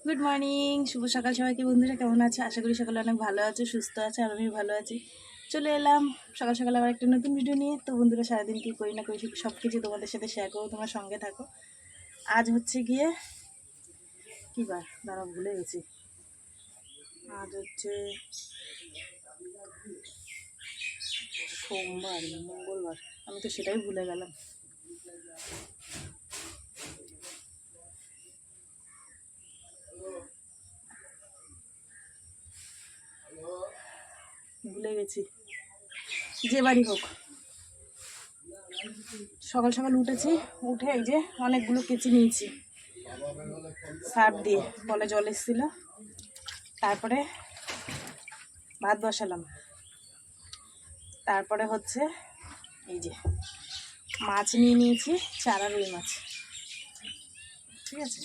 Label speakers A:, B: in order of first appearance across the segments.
A: Good morning, শুভ সকাল সবাইকে। বন্ধুরা কেমন আছে? আশা করি সকলে অনেক ভালো আছে, সুস্থ আছে, আর আমি ভালো আছি। চলে এলাম সকাল সকাল আবার একটা নতুন ভিডিও নিয়ে। তো বন্ধুরা, সারাদিন কী করি না করি সব কিছু তোমাদের সাথে শেয়ার করবো, তোমার সঙ্গে থাকো। আজ হচ্ছে গিয়ে কী বার, দাঁড়া ভুলে গেছি। আজ হচ্ছে সোমবার, মঙ্গলবার, আমি তো সেটাই ভুলে গেলাম। ভুলে গেছি, যে বাড়ি হোক। সকাল সকাল উঠেছি, উঠে এই যে অনেকগুলো কেচি নিয়েছি সার্ফ দিয়ে, কলে জল এসেছিলো। তারপরে ভাত বসালাম। তারপরে হচ্ছে এই যে মাছ নিয়ে নিয়েছি, চারা রুই মাছ, ঠিক আছে।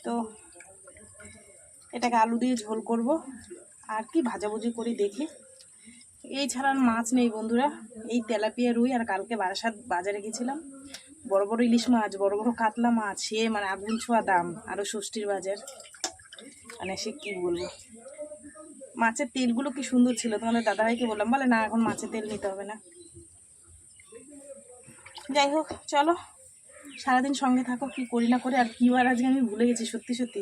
A: তো এটাকে আলু দিয়ে ঝোল করব, আর কি ভাজাভুজি করি দেখি। এই ছাড়া মাছ নেই বন্ধুরা। এই তেলাপিয়া রুই, আর কালকে বারাসাত বাজারে গেছিলাম, বড় বড় ইলিশ মাছ, বড় বড় কাতলা মাছ, সে মানে আগুন ছোঁয়া দাম। আরও ষষ্ঠীর বাজার, মানে সে কী বলবো। মাছের তেলগুলো কি সুন্দর ছিল, তোমাদের দাদাভাইকে বললাম, বলে না এখন মাছের তেল নিতে হবে না। যাই হোক, চলো সারাদিন সঙ্গে থাকো, কি করি না করে। আর কী বার আজকে আমি ভুলে গেছি, সত্যি সত্যি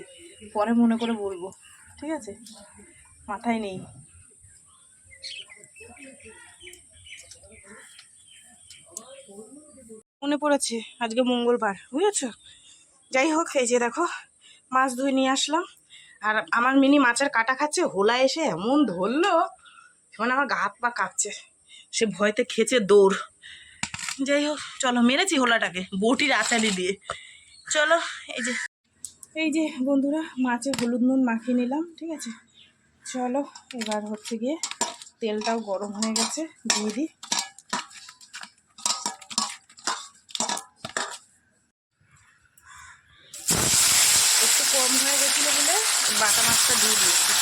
A: পরে মনে করে বলবো, ঠিক আছে, মাথায় নেই। মনে পড়েছে আজকে মঙ্গলবার, বুঝেছ। যাই হোক, এই যে দেখো মাছ ধুয়ে নিয়ে আসলাম। আর আমার মিনি মাছের কাটা খাচ্ছে, হোলা এসে এমন ধরলো, মানে আমার গা হাত পা কাঁপছে। সে ভয়তে খেছে দৌড়। যাই হোক, চলো, মেরেছি হোলাটাকে বটির আচারি দিয়ে। চলো, এই যে বন্ধুরা, মাছে হলুদ নুন মাখিয়ে নিলাম, ঠিক আছে। চলো এবার হচ্ছে গিয়ে তেলটাও গরম হয়ে গেছে, দিয়ে দিই। একটু কম হয়ে গেছিলো বলে বাটা মাছটা দিয়ে দিয়েছি।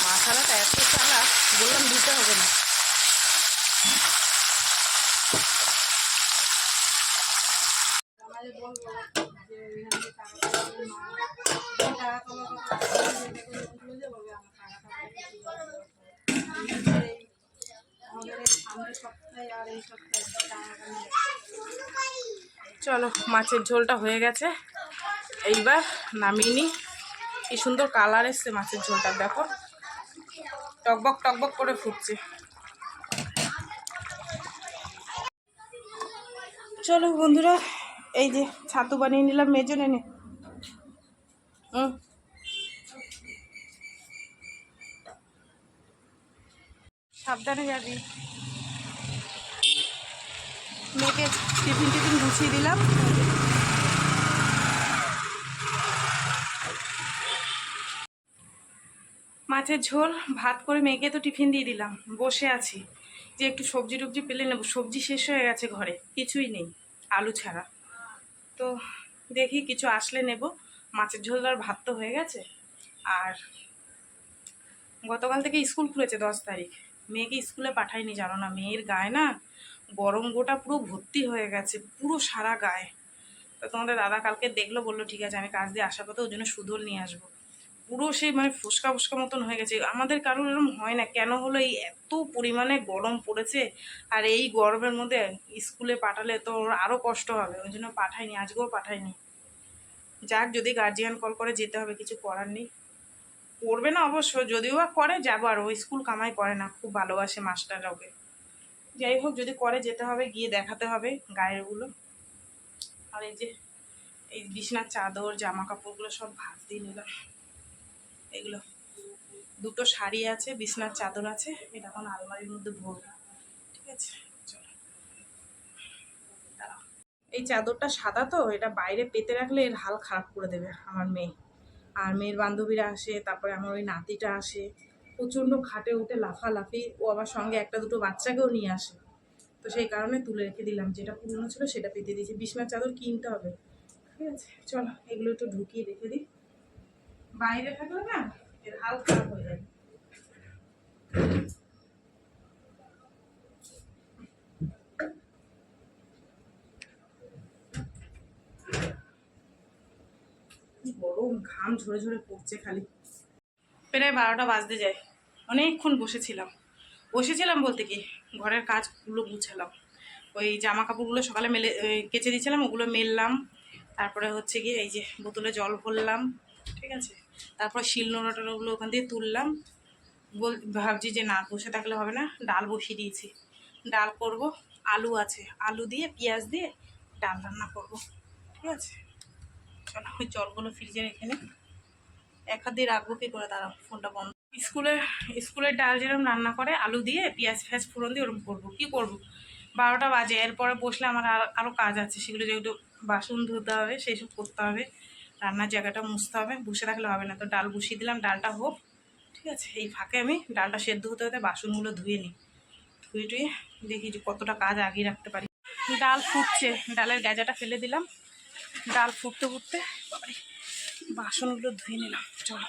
A: মশলাটা এত চালাক, বললাম দিতে হবে না। চলো, মাছের ঝোলটা হয়ে গেছে, এইবার নামিয়ে নিই। কি সুন্দর কালার এসছে মাছের ঝোলটা, দেখো টকবক টকবক করে ফুটছে। চলো বন্ধুরা, এই যে ছাতু বানিয়ে নিলাম মেজো নেনে। সাবধানে যাবি। মেয়েকে টিফিন গুছিয়ে দিলাম। মাছের ঝোল ভাত করে মেয়েকে তো টিফিন দিয়ে দিলাম, বসে আছি যে একটু সবজি টবজি পেলে নেবো। সবজি শেষ হয়ে গেছে ঘরে, কিছুই নেই আলু ছাড়া। তো দেখি কিছু আসলে নেব। মাছের ঝোল আর ভাত তো হয়ে গেছে। আর গতকাল থেকে স্কুল খুলেছে, 10 তারিখ। মেয়েকে স্কুলে পাঠাইনি, জানো না, মেয়ের গায়ে না গরম গোটা পুরো ভর্তি হয়ে গেছে, পুরো সারা গায়ে। তো তোমাদের দাদা কালকে দেখলো, বললো ঠিক আছে, আমি কাজ দিয়ে আসার পথে ওই জন্য সুদল নিয়ে আসবো। পুরো সেই মানে ফুসকা ফুসকা মতন হয়ে গেছে। আমাদের কারোর এরকম হয় না, কেন হলো এই এত পরিমাণে গরম পড়েছে। আর এই গরমের মধ্যে স্কুলে পাঠালে তো ওর আরও কষ্ট হবে, ওই জন্য পাঠাইনি, আজকেও পাঠাইনি। যাক, যদি গার্জিয়ান কল করে যেতে হবে, কিছু করার নেই। করবে না অবশ্য, যদিও বা করে যাবো। আর ওই স্কুল কামাই করে না, খুব ভালোবাসে মাস্টাররা ওকে। যাই হোক, যদি করে যেতে হবে, গিয়ে দেখাতে হবে গায়েরগুলো। আর এই যে এই বিছনার চাদর জামা কাপড়গুলো সব ভাঁজ দিয়ে নিলাম। এগুলো দুটো শাড়ি আছে, বিছনার চাদর আছে, এটা এখন আলমারির মধ্যে ভরবো, ঠিক আছে। চলো, দাঁড়াও। এই চাদরটা সাদা তো, এটা বাইরে পেতে রাখলে এর হাল খারাপ করে দেবে আমার মেয়ে। আর মেয়ের বান্ধবীরা আসে, তারপরে আমার ওই নাতিটা আসে, প্রচণ্ড খাটে উঠে লাফালাফি। ও আবার সঙ্গে একটা দুটো বাচ্চাকেও নিয়ে আসে। তো সেই কারণে তুলে রেখে দিলাম, যেটা পুরনো ছিল সেটা পেতে দিয়েছি। বিছনার চাদর কিনতে হবে, ঠিক আছে। চলো এগুলো একটু ঢুকিয়ে রেখে দিই, বাইরে থাকলে না এর হাল খারাপ হয়ে যাবে। গরম, ঘাম ঝরে ঝরে পড়ছে খালি। প্রায় 12টা বাজতে যায়। অনেকক্ষণ বসেছিলাম বলতে কি, ঘরের কাজগুলো গুছালাম। ওই জামা কাপড়গুলো সকালে মেলে কেচে দিয়েছিলাম, ওগুলো মেললাম। তারপরে হচ্ছে গিয়ে এই যে বোতলে জল ভরলাম, ঠিক আছে। তারপর শিল নোড়াটোড়াগুলো ওখান দিয়ে তুললাম। ভাবছি যে না, বসে থাকলে হবে না, ডাল বসিয়ে দিয়েছি। ডাল করব, আলু আছে, আলু দিয়ে পেঁয়াজ দিয়ে ডাল রান্না করব, ঠিক আছে। চলো ওই জলগুলো ফ্রিজে রেখে নিই। এক হাত দিয়ে রাখবো কি করে, দাঁড়াও ফোনটা বন্ধ। স্কুলের ডাল যেরকম রান্না করে আলু দিয়ে পেঁয়াজ ফেঁয়াজ ফোড়ন দিয়ে ওরকম করবো। কি করব, 12টা বাজে। এরপরে বসলে আমার আরও কাজ আছে, সেগুলো যেগুলো বাসন ধুতে হবে, সেই সব করতে হবে, রান্নার জায়গাটা মুছতে হবে। বসে থাকলে হবে না। তো ডাল বসিয়ে দিলাম, ডালটা হোক, ঠিক আছে। এই ফাঁকে আমি ডালটা সেদ্ধ হতে হতে বাসনগুলো ধুয়ে নিই। ধুয়ে টুয়ে দেখি যে কতটা কাজ আগিয়ে রাখতে পারি। ডাল ফুটছে, ডালের গেজাটা ফেলে দিলাম। ডাল ফুটতে ফুটতে বাসনগুলো ধুয়ে নিলাম। চলো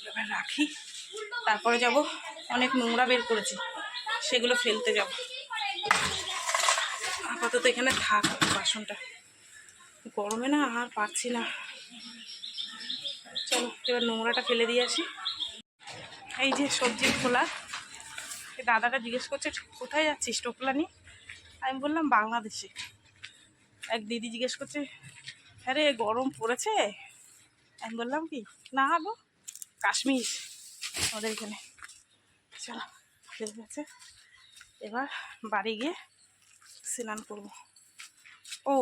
A: এবার রাখি, তারপরে যাব। অনেক নোংরা বের করেছি, সেগুলো ফেলতে যাব। আপাতত এখানে থাক বাসনটা, গরমে না আর পারছি না। চলো এবার নোংরাটা ফেলে দিয়ে আসি। এই যে সবজির খোলা, দাদাটা জিজ্ঞেস করছে কোথায় যাচ্ছিস টোপলা নিয়ে। আমি বললাম বাংলাদেশে। এক দিদি জিজ্ঞেস করছে হ্যাঁ রে গরম পড়েছে। আমি বললাম কি না গো, কাশ্মীর ওদের এখানে। চলো ঠিক আছে, এবার বাড়ি গিয়ে স্নান করবো। ও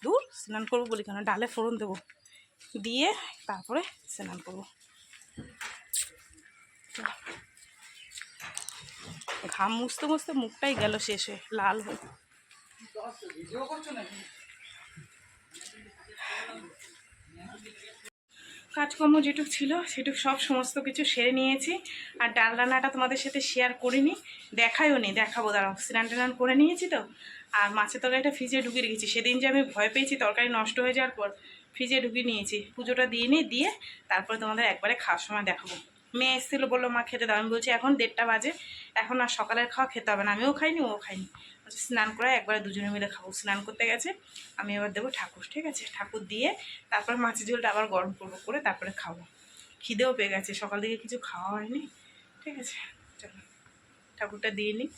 A: দূর, স্নান করবো বলি কেন, ডালে ফোড়ন দেবো, দিয়ে তারপরে স্নান করবো। ঘাম মুছতে মুছতে মুখটাই গেল শেষ হয়ে, লাল হয়ে। কাজকর্ম যেটুক ছিল সেটুক সব সমস্ত কিছু সেরে নিয়েছি। আর ডাল রান্নাটা তোমাদের সাথে শেয়ার করিনি, দেখাইও নি, দেখাবো দাঁড়াও। স্নান টান করে নিয়েছি তো। আর মাছের তরকারিটা ফ্রিজে ঢুকিয়ে রেখেছি। সেদিন যে আমি ভয় পেয়েছি তরকারি নষ্ট হয়ে যাওয়ার পর, ফ্রিজে ঢুকিয়ে নিয়েছি। পুজোটা দিয়ে নিই, দিয়ে তারপরে তোমাদের একবারে খাওয়ার সময় দেখাবো। মেয়ে এসেছিলো, বললো মা খেতে দাও। আমি বলছি এখন 1:30 বাজে, এখন আর সকালের খাওয়া খেতে হবে না, আমিও খাইনি ও খাইনি। স্নান করে একবারে দুজনে মিলে খাবো। স্নান করতে গেছে, আমি এবার দেবো ঠাকুর, ঠিক আছে। ঠাকুর দিয়ে তারপর মাছের ঝোলটা আবার গরম করবো, করে তারপরে খাবো। খিদেও পেয়ে গেছে, সকাল থেকে কিছু খাওয়া হয়নি, ঠিক আছে। চলো ঠাকুরটা দিয়ে নিই।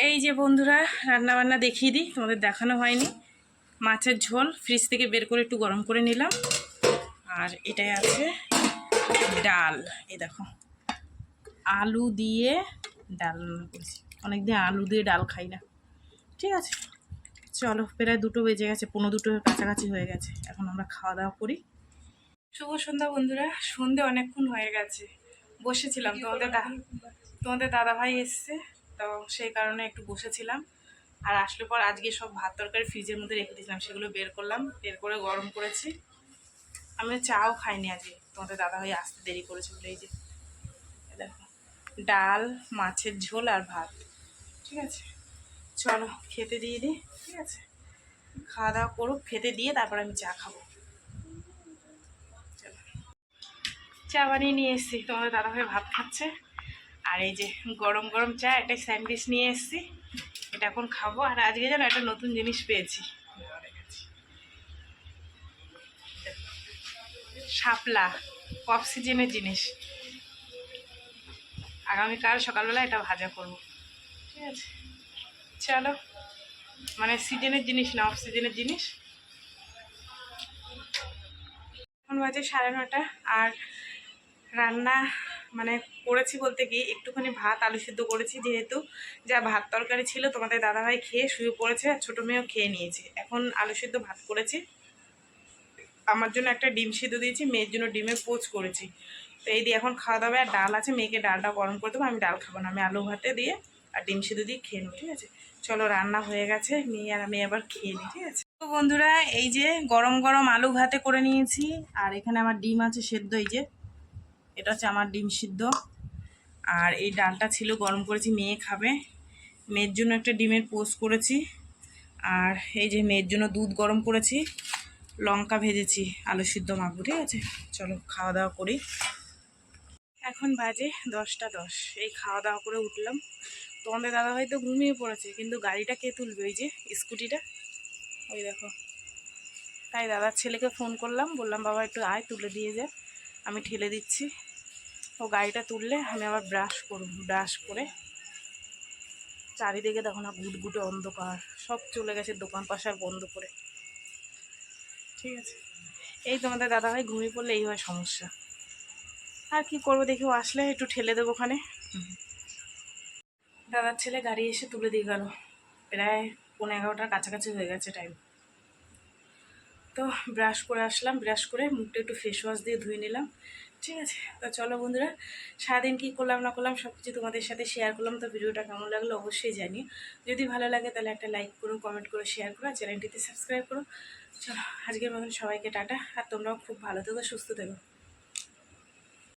A: এই যে বন্ধুরা, রান্নাবান্না দেখিয়ে দিই, তোমাদের দেখানো হয়নি। মাছের ঝোল ফ্রিজ থেকে বের করে একটু গরম করে নিলাম। আর এটাই আছে ডাল, এই দেখো আলু দিয়ে ডাল রান্না করেছি। অনেকদিন আলু দিয়ে ডাল খাই না, ঠিক আছে। চলো প্রায় 2টো বেজে গেছে, 1:45 কাছাকাছি হয়ে গেছে। এখন আমরা খাওয়া দাওয়া করি। শুভ সন্ধ্যা বন্ধুরা, সন্ধে অনেকক্ষণ হয়ে গেছে। বসেছিলাম, তোমাদের দাদাভাই এসছে, তো সেই কারণে একটু বসেছিলাম। আর আসলে পর আজকে সব ভাত তরকারি ফ্রিজের মধ্যে রেখে দিয়েছিলাম, সেগুলো বের করলাম, বের করে গরম করেছি। আমি চাও খাইনি আজকে, তোমাদের দাদাভাই আসতে দেরি করেছে বলে। এই যে দেখো ডাল, মাছের ঝোল আর ভাত, ঠিক আছে। চলো খেতে দিয়ে দিই, ঠিক আছে। খাওয়া দাওয়া করুক, খেতে দিয়ে তারপর আমি চা খাবো। চলো চা বানিয়ে নিয়ে এসেছি, তোমাদের দাদাভাই ভাত খাচ্ছে। আর এই যে গরম গরম চা, একটা স্যান্ডউইচ নিয়ে এসেছি, এটা এখন খাবো। আর আজকে যেন একটা নতুন জিনিস পেয়েছি, শাপলা, অফ সিজনের জিনিস। আগামীকাল সকালবেলা এটা ভাজা করবো, ঠিক আছে। চলো, মানে সিজনের জিনিস না, অফ সিজনের জিনিস। এখন বাজে 9:30। আর রান্না মানে করেছি বলতে কি, একটুখানি ভাত আলু সিদ্ধ করেছি, যেহেতু যা ভাত তরকারি ছিল তোমাদের দাদাভাই খেয়ে শুয়ে পড়েছে, আর ছোটো মেয়েও খেয়ে নিয়েছে। এখন আলু সিদ্ধ ভাত করেছি, আমার জন্য একটা ডিম সিদ্ধ দিয়েছি, মেয়ের জন্য ডিমের পোচ করেছি। তো এই দিয়ে এখন খাওয়া দাওয়া। আর ডাল আছে, মেয়েকে ডালটা গরম করে দেবো। আমি ডাল খাবো না, আমি আলু ভাতে দিয়ে আর ডিম সিদ্ধ দিয়ে খেয়ে নেবো, ঠিক আছে? চলো, রান্না হয়ে গেছে, মেয়ে আর আমি আবার খেয়ে নিই, ঠিক আছে? তো বন্ধুরা, এই যে গরম গরম আলু ভাতে করে নিয়েছি, আর এখানে আমার ডিম আছে সেদ্ধ, এই যে এটা হচ্ছে আমার ডিম সিদ্ধ। আর এই ডালটা ছিল, গরম করেছি, মেয়ে খাবে। মেয়ের জন্য একটা ডিমের পোস্ট করেছি। আর এই যে মেয়ের জন্য দুধ গরম করেছি, লঙ্কা ভেজেছি, আলু সিদ্ধ মাখবো, ঠিক আছে? চলো খাওয়া দাওয়া করি। এখন বাজে 10টা 10, এই খাওয়া দাওয়া করে উঠলাম। তোমাদের দাদা হয়তো ঘুমিয়ে পড়েছে, কিন্তু গাড়িটা কে তুলবে? ওই যে স্কুটিটা, ওই দেখো। তাই দাদার ছেলেকে ফোন করলাম, বললাম বাবা একটু আয়, তুলে দিয়ে যা, আমি ঠেলে দিচ্ছি। ও গাড়িটা তুললে আমি আবার ব্রাশ করব, ব্রাশ করে চারিদিকে দেখো না গুটগুটে অন্ধকার, সব চলে গেছে দোকান পাশার বন্ধ করে, ঠিক আছে? এই তোমাদের দাদাভাই ঘুমিয়ে পড়লে এই হয় সমস্যা। আর কি করবো, দেখি ও আসলে একটু ঠেলে দেবো ওখানে। দাদার ছেলে গাড়ি এসে তুলে দিয়ে গেল, প্রায় 11:30 কাছাকাছি হয়ে গেছে টাইম। তো ব্রাশ করে আসলাম, ব্রাশ করে মুখটা একটু ফেস ওয়াশ দিয়ে ধুয়ে নিলাম, ঠিক আছে? তো চলো বন্ধুরা, সারাদিন কী করলাম না করলাম সব কিছু তোমাদের সাথে শেয়ার করলাম। তো ভিডিওটা কেমন লাগলো অবশ্যই জানিও। যদি ভালো লাগে তাহলে একটা লাইক করো, কমেন্ট করো, শেয়ার করো, চ্যানেলটিতে সাবস্ক্রাইব করো। চলো, আজকের মতন সবাইকে টাটা। আর তোমরাও খুব ভালো থেকো, সুস্থ থেকো।